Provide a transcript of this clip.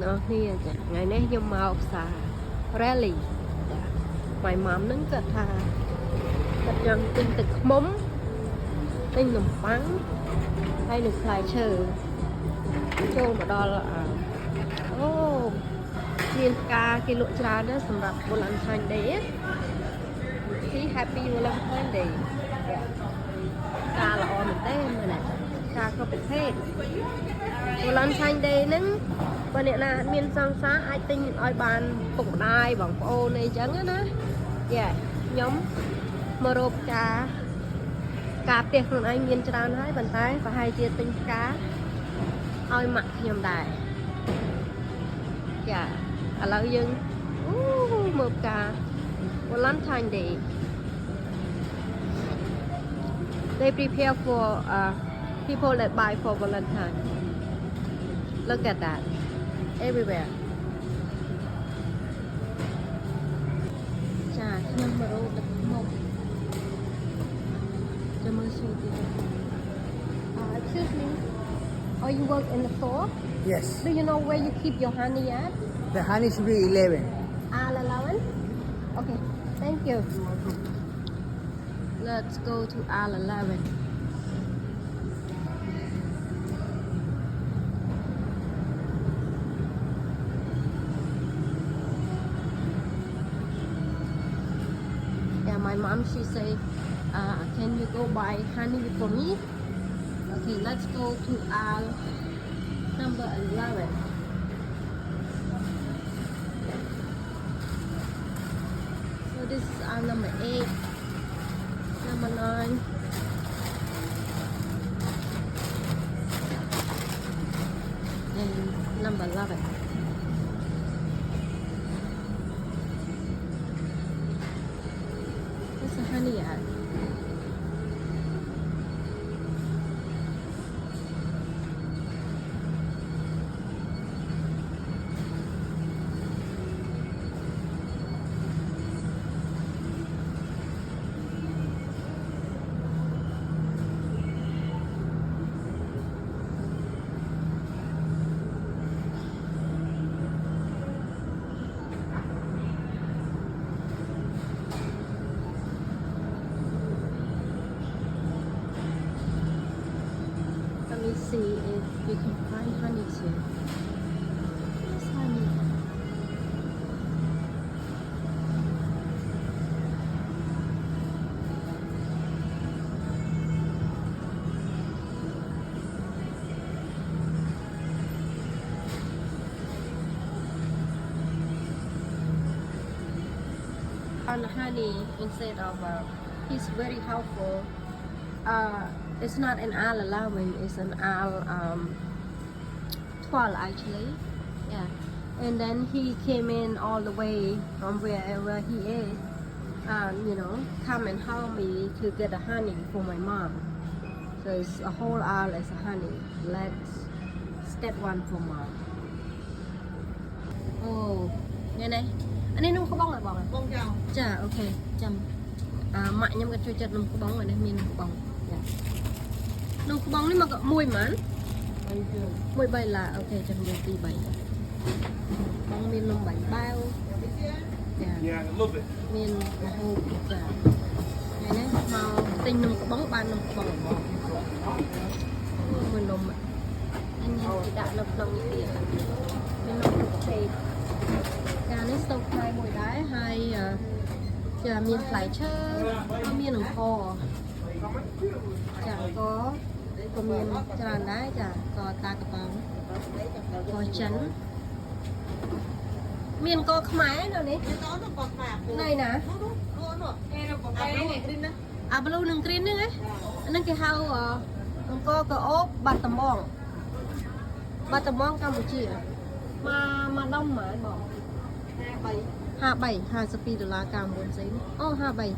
Nó kia ngày nay dùng màu xà rally mày mắm nướng cật thà cật nhân tinh tịch mắm tinh nấm bắn hay được xài chờ châu mà đo là ô miền ca cái lộ trà đó sầm rập một lần thành đấy see happy Valentine's Day ca là on tên rồi này ca có bị thế Valentine's Day nứng và nè là miền sang xá ai tinh ai bàn phục đai bằng ô này chẳng á ná dạ nhóm mơ rộp cá tiệc của anh miền tràn hai bàn tay và hai chia tinh cá ai mặc nhầm đài dạ à lâu dưng một cá Valentine's Day they prepare for people that buy for Valentine. Look at that everywhere. Chà, nhâm mà rô đập mông. Cho mơ xô đi. Excuse me. Oh, you work in the store? Yes. Do you know where you keep your honey at? The honey should be 11. Aisle 11? Okay, thank you. Let's go to aisle 11. My mom, she say, can you go buy honey for me? Okay, let's go to aisle number 11. So this is aisle number 8, number 9, and number 11. Honey at see if we can find honey here. It's honey. On honey instead of he's very helpful. It's not an aisle 11, it's an aisle 12 actually. Yeah. And then he came in all the way from wherever he is, you know, come and help me to get the honey for my mom. So it's a whole aisle is honey. Let's step one for mom. Oh, nghe này. Anh ấy nung có bông rồi bọn này. Bông chào. Chà, ok, chăm. Mạnh nhưng mà chui chật nung có bông rồi đây, mình nung có bông. Yeah. Nung có bông này mà có mùi mắn. Mùi bay là ok cho mình đi bảy. Bông mình nung bảy bao. Yeah, mình là hộp dạ. Này này, màu tinh nung có bông, ban nung có bông. Mình nung mà. Anh nhìn chị đã lập lòng như kia. Mình nung có thể. Gà này sâu khai mùi đáy hay chả miên phải chơ, có miên ở kho. Chẳng có miên tràn đáy, chả có ta cái bóng, có chấn. Miên có khmái nào đấy? Này nè. À, blue nâng green nữa ấy. Nâng cái hao có ốp bát tầm bong. Bát tầm bong Campuchia. Mà đông mà anh bảo. $57 $52 Campuchia. Oh, $57